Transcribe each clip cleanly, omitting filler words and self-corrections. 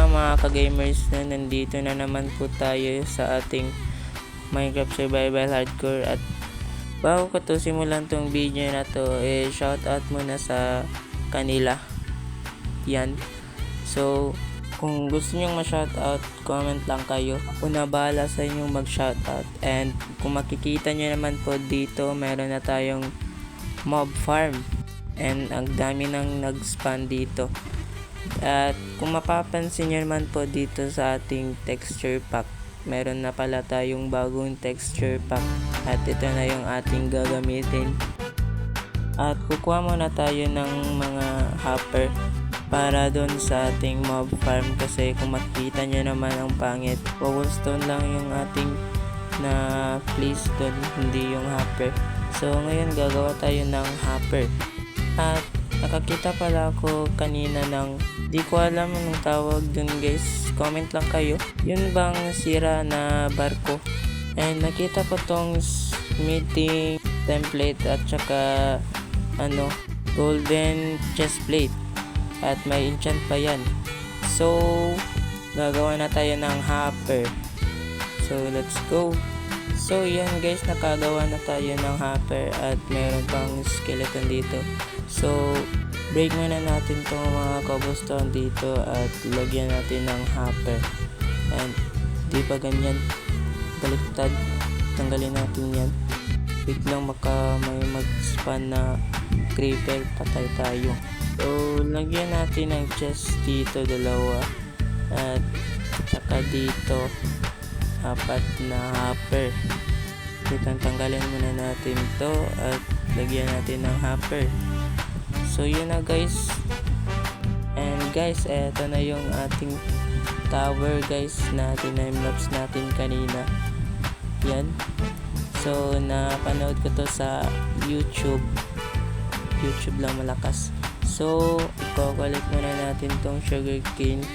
nga mga ka-gamers, na nandito na naman po tayo sa ating Minecraft Survival Hardcore. At bago ko to simulan tong video na to, shoutout muna sa kanila. Yan. So, kung gusto nyong ma-shoutout, comment lang kayo. Ako na bahala sa inyong mag-shoutout. And kung makikita nyo naman po dito, meron na tayong mob farm. And ang dami nang nag-spawn dito. At kung mapapansin nyo naman po dito sa ating texture pack, meron na pala tayong bagong texture pack. At ito na yung ating gagamitin. At kukuha muna tayo ng mga hopper para doon sa ating mob farm, kasi kung makikita nyo naman ang pangit, cobblestone lang yung ating na place doon, hindi yung hopper. So ngayon gagawa tayo ng hopper. At nakakita pala ako kanina ng, di ko alam anong tawag dun guys, comment lang kayo, yun bang sira na barko. And nakita ko tong smithing template at saka golden chest plate. At may enchant pa yan. So, gagawa na tayo ng hopper. So, let's go. So, yan guys, nakagawa na tayo ng hopper at meron pang skeleton dito. So, break muna natin itong mga cobblestone dito at lagyan natin ng hopper. And, di pa ganyan. Baliktad. Tanggalin natin yan. Wait lang, baka may mag-spawn na creeper, patay tayo. So, lagyan natin ng chest dito, dalawa. At saka dito, 4 na hopper. Tanggalin muna natin to at lagyan natin ng hopper. So, yun na guys. And guys, eto na yung ating tower guys na time-lapse natin kanina. Yan. So, napanood ko to sa YouTube lang malakas. So, i-collect muna natin tong sugarcane.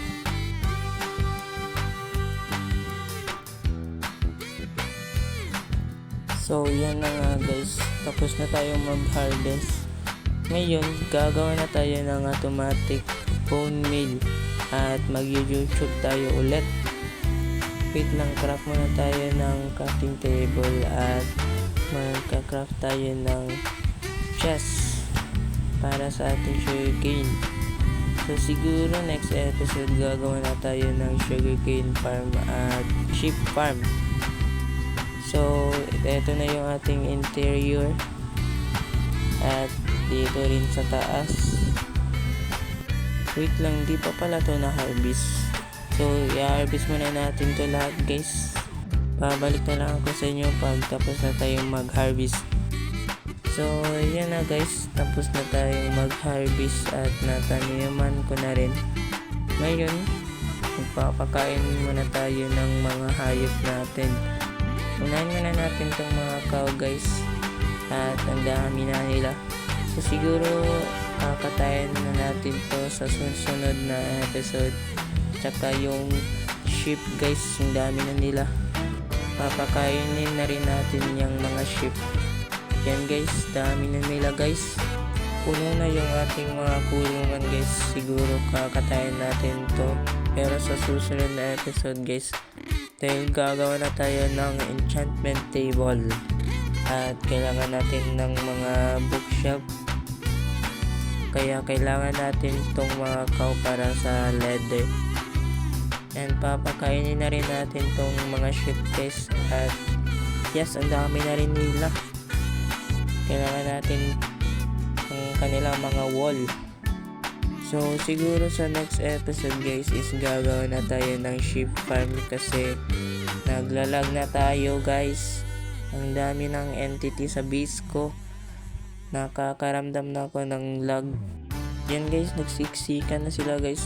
So, yan na nga guys. Tapos na tayong mag-harvest. Ngayon, gagawa na tayo ng automatic bone meal. At mag-YouTube tayo ulit. Wait lang, craft muna tayo ng crafting table. At magka-craft tayo ng chest para sa ating sugarcane. So siguro next episode gagawa na tayo ng sugarcane farm at sheep farm. So ito na yung ating interior. At dito rin sa taas. Wait lang, di pa pala to na harvest. So i-harvest muna natin to lahat guys. Babalik na lang ako sa inyo pag tapos na tayong mag-harvest. So, yan na guys, tapos na tayong mag-harvest at nataniman ko na rin. Ngayon, magpapakain muna tayo ng mga hayop natin. Unahin muna natin tong mga cow guys, at ang dami na nila. So, siguro kakatayin na natin to sa susunod na episode. Tsaka yung sheep guys, ang dami na nila. Papakainin na rin natin yung mga sheep. Yan guys, dami na nila guys. Puno na yung ating mga kulungan guys. Siguro kakatayin natin to. Pero sa susunod na episode guys, dahil gagawa na tayo ng enchantment table. At kailangan natin ng mga bookshop. Kaya kailangan natin itong mga cow para sa leather. And papakainin na rin natin itong mga sheep guys. At yes, ang dami na rin nila. Kailangan natin ang kanilang mga wall. So siguro sa next episode guys is gagawa na tayo ng sheep farm, kasi naglalag na tayo guys. Ang dami ng entity sa base ko. Nakakaramdam na ako ng lag. Yan guys, nagsiksikan na sila guys.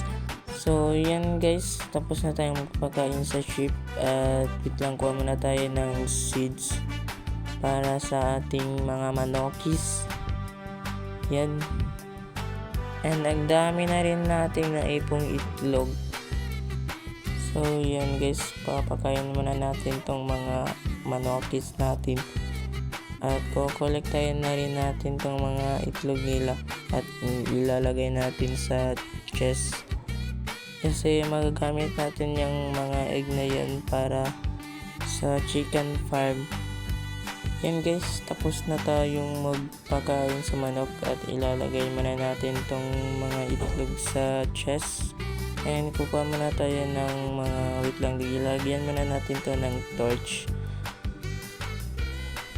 So yan guys, tapos na tayong magpakain sa sheep. At wait lang, kuha muna tayo ng seeds para sa ating mga manokis. Yan. And ang dami na rin nating naipong itlog. So yan guys, papakain muna natin tong mga manokis natin. At kukolektahin na rin natin tong mga itlog nila. At ilalagay natin sa chest. Kasi magagamit natin yung mga egg na yan para sa chicken farm. Yan guys, tapos na tayong magpakain sa manok at ilalagay muna natin tong mga itlog sa chest. And kukuha muna tayo ng mga, wait lang, lagyan muna natin to ng torch.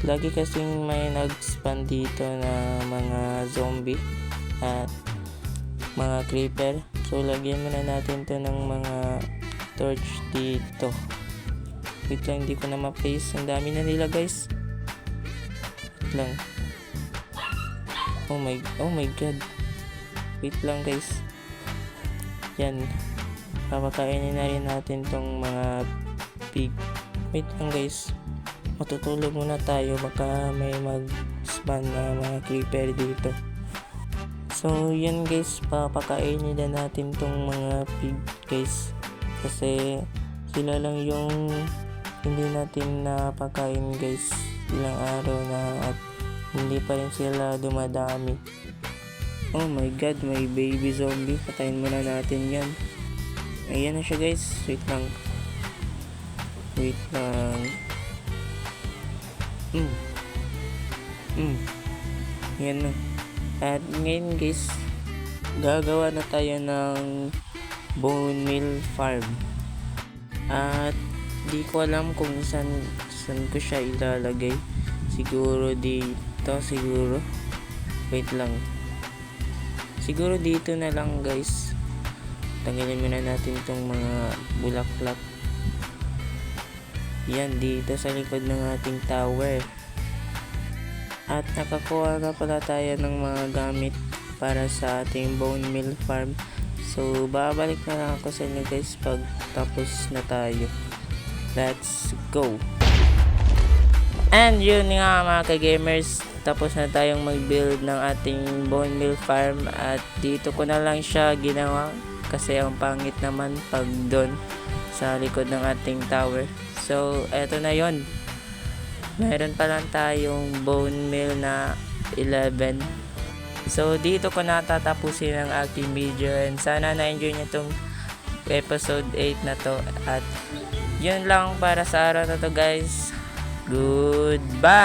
Lagi kasing may nag-spawn dito na mga zombie at mga creeper. So lagyan muna natin to ng mga torch dito. Wait lang, hindi ko na ma-place. Ang dami na nila guys. Wait lang. Oh my god. Wait lang guys. Yan. Papakainin na rin natin tong mga pig. Wait lang guys. Matutulog muna tayo. Baka may mag-spawn na mga creeper dito. So yan guys. Papakainin na natin tong mga pig guys. Kasi sila lang yung hindi natin napakain guys. Ilang araw na at hindi pa rin sila dumadami. Oh my god, may baby zombie. Patayin muna natin yan. Ayan na siya guys. Wait lang. Yan na. At ngayon guys, gagawa na tayo ng bone meal farm. At di ko alam kung saan ko siya ilalagay. Siguro dito, siguro. Wait lang. Siguro dito na lang guys. Tanggalin muna natin tong mga bulaklak. Yan, dito sa likod ng ating tower. At nakakuha na pala tayo ng mga gamit para sa ating bone meal farm. So babalik na lang ako sa inyo guys pag tapos na tayo. Let's go! And yun nga mga ka-gamers, tapos na tayong mag-build ng ating bone meal farm. At dito ko na lang siya ginawa kasi ang pangit naman pag doon sa likod ng ating tower. So eto na yon. Meron pa lang tayong bone meal na 11. So dito ko na tatapusin ang aking video, and sana na-enjoy nyo itong episode 8 na to. At yun lang para sa araw na to guys. Goodbye!